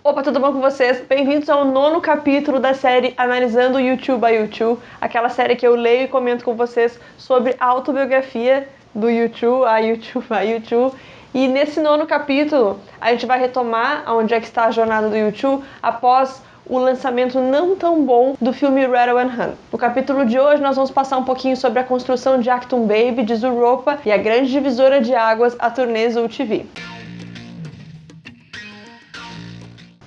Opa, tudo bom com vocês? Bem-vindos ao 9º capítulo da série Analisando U2 by U2, aquela série que eu leio e comento com vocês sobre a autobiografia do U2, a U2 by U2. E nesse 9º capítulo, a gente vai retomar onde é que está a jornada do U2 após o lançamento não tão bom do filme Rattle and Hum. No capítulo de hoje, nós vamos passar um pouquinho sobre a construção de Achtung Baby, de Zooropa e a grande divisora de águas, a turnê Zoo TV.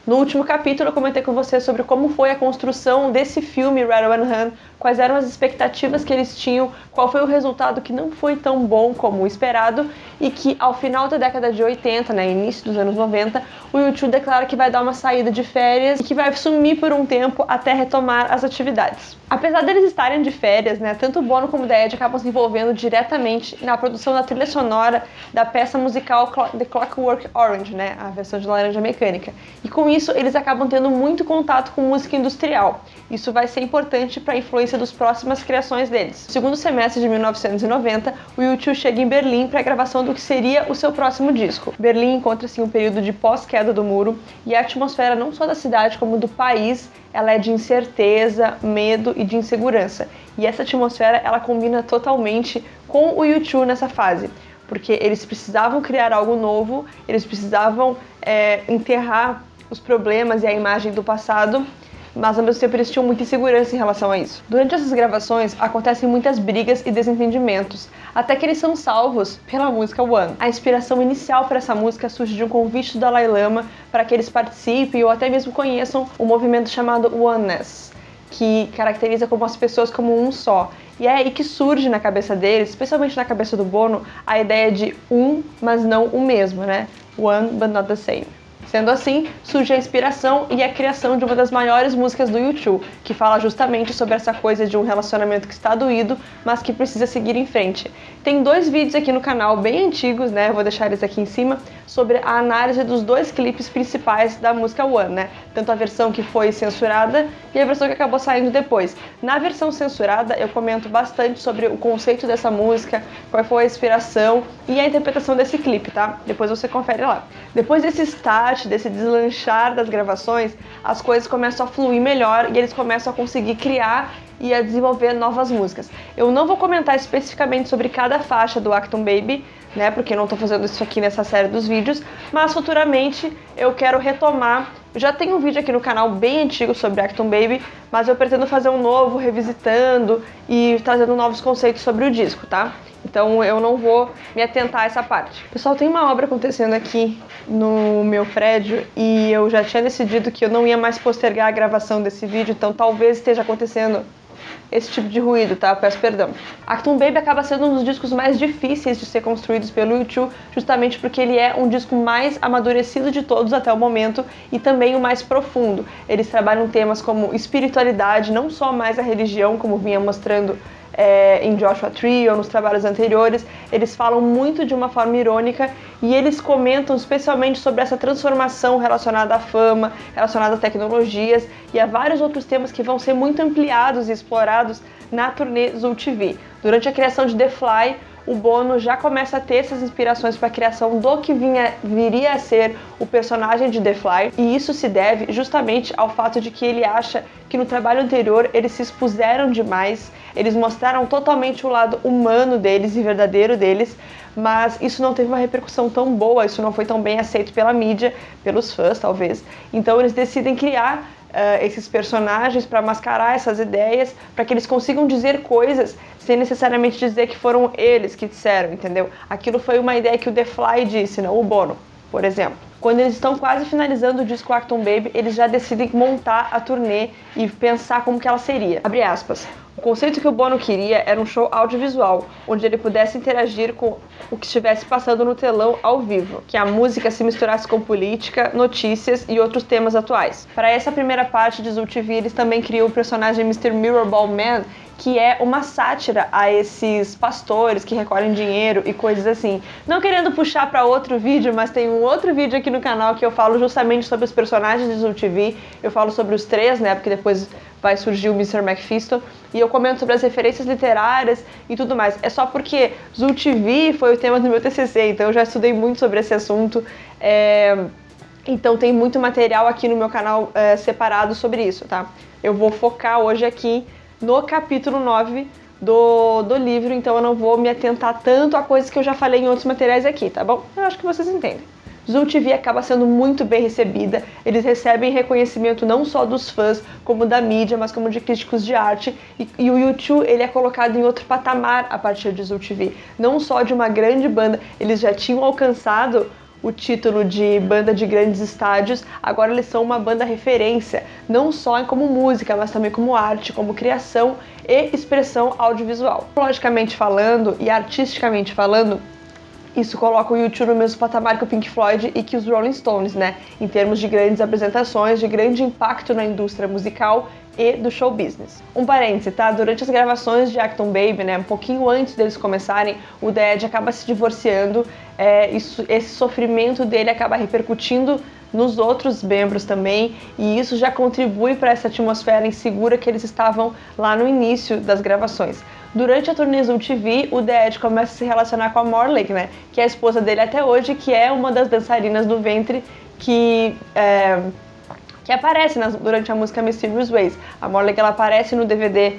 No último capítulo eu comentei com vocês sobre como foi a construção desse filme Rattle and Hum, quais eram as expectativas que eles tinham, qual foi o resultado que não foi tão bom como o esperado e que ao final da década de 80, início dos anos 90, o U2 declara que vai dar uma saída de férias e que vai sumir por um tempo até retomar as atividades. Apesar deles estarem de férias, tanto o Bono como o The Edge acabam se envolvendo diretamente na produção da trilha sonora da peça musical The Clockwork Orange, a versão de Laranja Mecânica. E com isso, eles acabam tendo muito contato com música industrial. Isso vai ser importante para a influência das próximas criações deles. No segundo semestre de 1990, o U2 chega em Berlim para a gravação do que seria o seu próximo disco. Berlim encontra-se em um período de pós-queda do muro e a atmosfera não só da cidade como do país, ela é de incerteza, medo e de insegurança. E essa atmosfera, ela combina totalmente com o U2 nessa fase, porque eles precisavam criar algo novo, eles precisavam enterrar os problemas e a imagem do passado, mas ao mesmo tempo eles tinham muita insegurança em relação a isso. Durante essas gravações acontecem muitas brigas e desentendimentos, até que eles são salvos pela música One. A inspiração inicial para essa música surge de um convite do Dalai Lama para que eles participem ou até mesmo conheçam um movimento chamado Oneness, que caracteriza como as pessoas como um só. E é aí que surge na cabeça deles, especialmente na cabeça do Bono, a ideia de mas não o mesmo, One but not the same. Sendo assim, surge a inspiração e a criação de uma das maiores músicas do U2, que fala justamente sobre essa coisa de um relacionamento que está doído, mas que precisa seguir em frente. Tem 2 vídeos aqui no canal bem antigos, eu vou deixar eles aqui em cima, sobre a análise dos 2 clipes principais da música One, tanto a versão que foi censurada e a versão que acabou saindo depois. Na versão censurada, eu comento bastante sobre o conceito dessa música, qual foi a inspiração e a interpretação desse clipe, tá? Depois você confere lá. Depois desse start, desse deslanchar das gravações, as coisas começam a fluir melhor e eles começam a conseguir criar e a desenvolver novas músicas. Eu não vou comentar especificamente sobre cada faixa do Achtung Baby, porque eu não estou fazendo isso aqui nessa série dos vídeos, mas futuramente eu quero retomar. Eu já tenho um vídeo aqui no canal bem antigo sobre Achtung Baby, mas eu pretendo fazer um novo, revisitando e trazendo novos conceitos sobre o disco, tá? Então eu não vou me atentar a essa parte. Pessoal, tem uma obra acontecendo aqui no meu prédio e eu já tinha decidido que eu não ia mais postergar a gravação desse vídeo, então talvez esteja acontecendo esse tipo de ruído, tá? Peço perdão. Achtung Baby acaba sendo um dos discos mais difíceis de ser construídos pelo U2, justamente porque ele é um disco mais amadurecido de todos até o momento e também o mais profundo. Eles trabalham temas como espiritualidade, não só mais a religião, como vinha mostrando em Joshua Tree ou nos trabalhos anteriores. Eles falam muito de uma forma irônica e eles comentam especialmente sobre essa transformação relacionada à fama, relacionada a tecnologias e a vários outros temas que vão ser muito ampliados e explorados na turnê Zoo TV. Durante a criação de The Fly, o Bono já começa a ter essas inspirações para a criação do que viria a ser o personagem de The Fly, e isso se deve justamente ao fato de que ele acha que no trabalho anterior eles se expuseram demais, eles mostraram totalmente o lado humano deles e verdadeiro deles, mas isso não teve uma repercussão tão boa, isso não foi tão bem aceito pela mídia, pelos fãs talvez, então eles decidem criar esses personagens para mascarar essas ideias, para que eles consigam dizer coisas sem necessariamente dizer que foram eles que disseram, entendeu? Aquilo foi uma ideia que o The Fly disse, não o Bono, por exemplo. Quando eles estão quase finalizando o disco Achtung Baby, eles já decidem montar a turnê e pensar como que ela seria. Abre aspas. O conceito que o Bono queria era um show audiovisual, onde ele pudesse interagir com o que estivesse passando no telão ao vivo, que a música se misturasse com política, notícias e outros temas atuais. Para essa primeira parte de Zoo TV, eles também criam o personagem Mr. Mirrorball Man, que é uma sátira a esses pastores que recolhem dinheiro e coisas assim. Não querendo puxar para outro vídeo, mas tem um outro vídeo aqui no canal que eu falo justamente sobre os personagens de Zoo TV, eu falo sobre os 3, porque depois vai surgir o Mr. Mephisto, e eu comento sobre as referências literárias e tudo mais. É só porque Zoo TV foi o tema do meu TCC, então eu já estudei muito sobre esse assunto. Então tem muito material aqui no meu canal separado sobre isso, tá? Eu vou focar hoje aqui no capítulo 9 do livro, então eu não vou me atentar tanto a coisas que eu já falei em outros materiais aqui, tá bom? Eu acho que vocês entendem. Zoo TV acaba sendo muito bem recebida, eles recebem reconhecimento não só dos fãs, como da mídia, mas como de críticos de arte, e o U2 ele é colocado em outro patamar a partir de Zoo TV. Não só de uma grande banda, eles já tinham alcançado o título de banda de grandes estádios, agora eles são uma banda referência, não só como música, mas também como arte, como criação e expressão audiovisual. Logicamente falando e artisticamente falando, isso coloca o U2 no mesmo patamar que o Pink Floyd e que os Rolling Stones, né? Em termos de grandes apresentações, de grande impacto na indústria musical e do show business. Um parêntese, tá? Durante as gravações de Achtung Baby, né, um pouquinho antes deles começarem, o The Edge acaba se divorciando, esse sofrimento dele acaba repercutindo nos outros membros também, e isso já contribui para essa atmosfera insegura que eles estavam lá no início das gravações. Durante a turnê Zoo TV, o The Edge começa a se relacionar com a Morley, né, que é a esposa dele até hoje, que é uma das dançarinas do ventre que aparece durante a música Mysterious Ways. A Morley ela aparece no DVD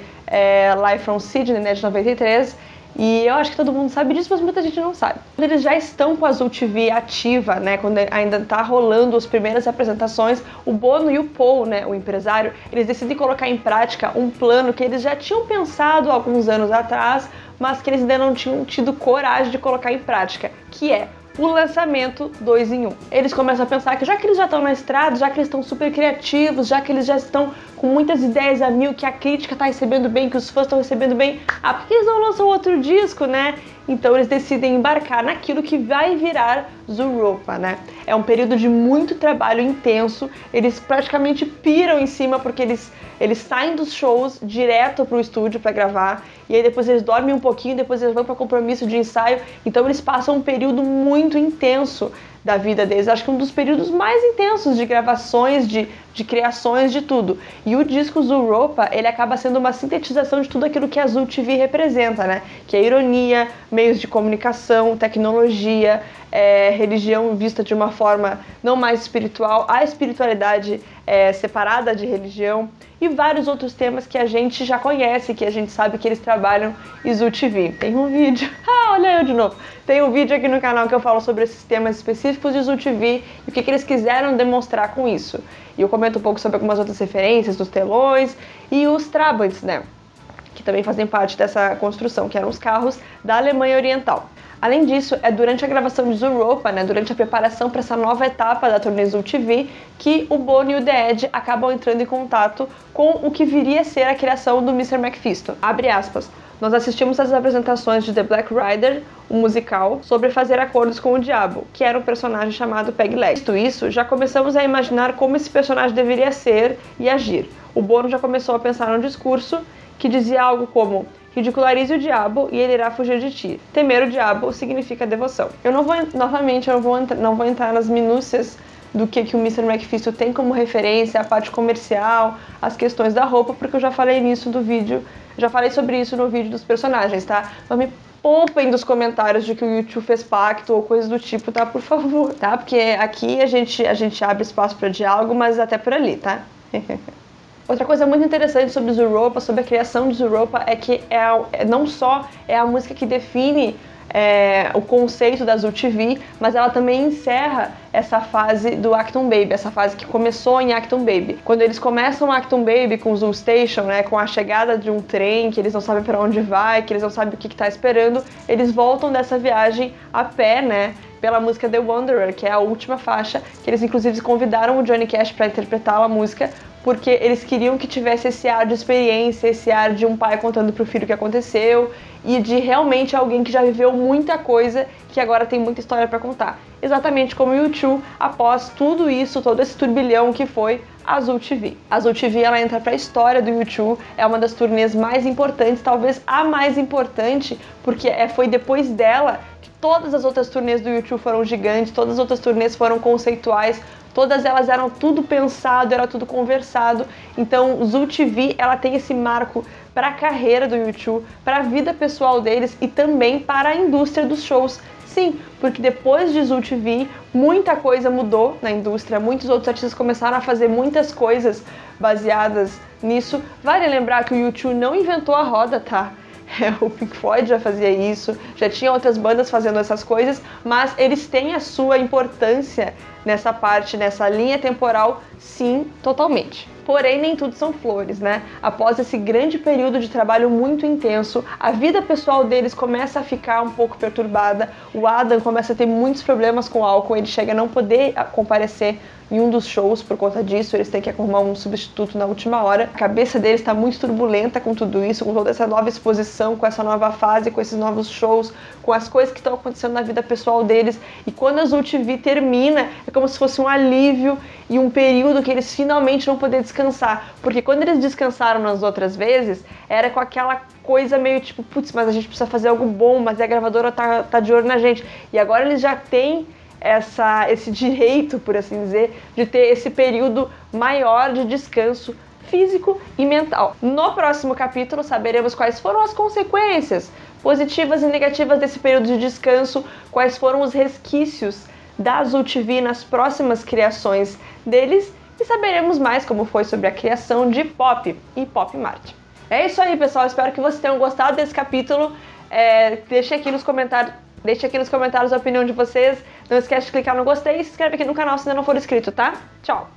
Live from Sydney, né, de 93, e eu acho que todo mundo sabe disso, mas muita gente não sabe. Eles já estão com a Zoo TV ativa, né, quando ainda está rolando as primeiras apresentações, o Bono e o Paul, né, o empresário, eles decidem colocar em prática um plano que eles já tinham pensado alguns anos atrás, mas que eles ainda não tinham tido coragem de colocar em prática, que é o lançamento 2 em 1. Eles começam a pensar que já que eles já estão na estrada, já que eles estão super criativos, já que eles já estão com muitas ideias a mil, que a crítica está recebendo bem, que os fãs estão recebendo bem, por que eles não lançam outro disco, né? Então eles decidem embarcar naquilo que vai virar Zooropa, né? É um período de muito trabalho intenso, eles praticamente piram em cima porque eles saem dos shows direto pro estúdio para gravar, e aí depois eles dormem um pouquinho, depois eles vão para compromisso de ensaio, então eles passam um período muito intenso da vida deles, acho que um dos períodos mais intensos de gravações, de criações, de tudo. E o disco Zooropa, ele acaba sendo uma sintetização de tudo aquilo que a Zoo TV representa, né? Que é ironia, meios de comunicação, tecnologia, religião vista de uma forma não mais espiritual, a espiritualidade separada de religião e vários outros temas que a gente já conhece, que a gente sabe que eles trabalham em Zoo TV. Tem um vídeo, olha eu de novo, tem um vídeo aqui no canal que eu falo sobre esses temas específicos de Zoo TV e o que eles quiseram demonstrar com isso. E eu comento um pouco sobre algumas outras referências dos telões e os Trabants, né, que também fazem parte dessa construção, que eram os carros da Alemanha Oriental. Além disso, é durante a gravação de Zooropa, né, durante a preparação para essa nova etapa da turnê Zoo TV, que o Bono e o The Edge acabam entrando em contato com o que viria a ser a criação do Mr. Mephisto. Abre aspas. Nós assistimos às apresentações de The Black Rider, um musical, sobre fazer acordos com o diabo, que era um personagem chamado Peg Leg. Visto isso, já começamos a imaginar como esse personagem deveria ser e agir. O Bono já começou a pensar num discurso que dizia algo como: ridicularize o diabo e ele irá fugir de ti. Temer o diabo significa devoção. Eu não vou entrar nas minúcias do que o Mr. Mephisto tem como referência, a parte comercial, as questões da roupa, porque eu já falei nisso do vídeo, já falei sobre isso no vídeo dos personagens, tá? Mas me poupem dos comentários de que o U2 fez pacto ou coisas do tipo, tá? Por favor, tá? Porque aqui a gente abre espaço para diálogo, mas até por ali, tá? Outra coisa muito interessante sobre Zooropa, sobre a criação de Zooropa, é que não só é a música que define o conceito da Zoo TV, mas ela também encerra essa fase do Achtung Baby, essa fase que começou em Achtung Baby. Quando eles começam Achtung Baby com o Zoo Station, né, com a chegada de um trem que eles não sabem para onde vai, que eles não sabem o que está esperando, eles voltam dessa viagem a pé, né, pela música The Wanderer, que é a última faixa, que eles inclusive convidaram o Johnny Cash para interpretar a música, porque eles queriam que tivesse esse ar de experiência, esse ar de um pai contando pro filho o que aconteceu e de realmente alguém que já viveu muita coisa, que agora tem muita história para contar. Exatamente como o U2, após tudo isso, todo esse turbilhão que foi a Zoo TV. A Zoo TV, ela entra para a história do U2, é uma das turnês mais importantes, talvez a mais importante, porque foi depois dela que todas as outras turnês do U2 foram gigantes, todas as outras turnês foram conceituais, todas elas eram tudo pensado, era tudo conversado. Então, Zoo TV, ela tem esse marco para a carreira do U2, para a vida pessoal deles e também para a indústria dos shows sim, porque depois de Zul TV, muita coisa mudou na indústria, muitos outros artistas começaram a fazer muitas coisas baseadas nisso. Vale lembrar que o U2 não inventou a roda, tá? O Pink Floyd já fazia isso, já tinha outras bandas fazendo essas coisas, mas eles têm a sua importância nessa parte, nessa linha temporal, sim, totalmente. Porém, nem tudo são flores, né? Após esse grande período de trabalho muito intenso, a vida pessoal deles começa a ficar um pouco perturbada. O Adam começa a ter muitos problemas com álcool, ele chega a não poder comparecer em um dos shows por conta disso, eles têm que arrumar um substituto na última hora. A cabeça deles está muito turbulenta com tudo isso, com toda essa nova exposição, com essa nova fase, com esses novos shows, com as coisas que estão acontecendo na vida pessoal deles. E quando a Zul TV termina, é como se fosse um alívio e um período que eles finalmente vão poder descansar. Porque quando eles descansaram nas outras vezes, era com aquela coisa meio tipo, putz, mas a gente precisa fazer algo bom, mas a gravadora tá de olho na gente. E agora eles já têm esse direito, por assim dizer, de ter esse período maior de descanso físico e mental. No próximo capítulo saberemos quais foram as consequências positivas e negativas desse período de descanso, quais foram os resquícios da Zul TV nas próximas criações deles e saberemos mais como foi sobre a criação de Pop e Pop Mart. É isso aí, pessoal, espero que vocês tenham gostado desse capítulo. Deixe aqui nos comentários a opinião de vocês. Não esquece de clicar no gostei e se inscreve aqui no canal se ainda não for inscrito, tá? Tchau!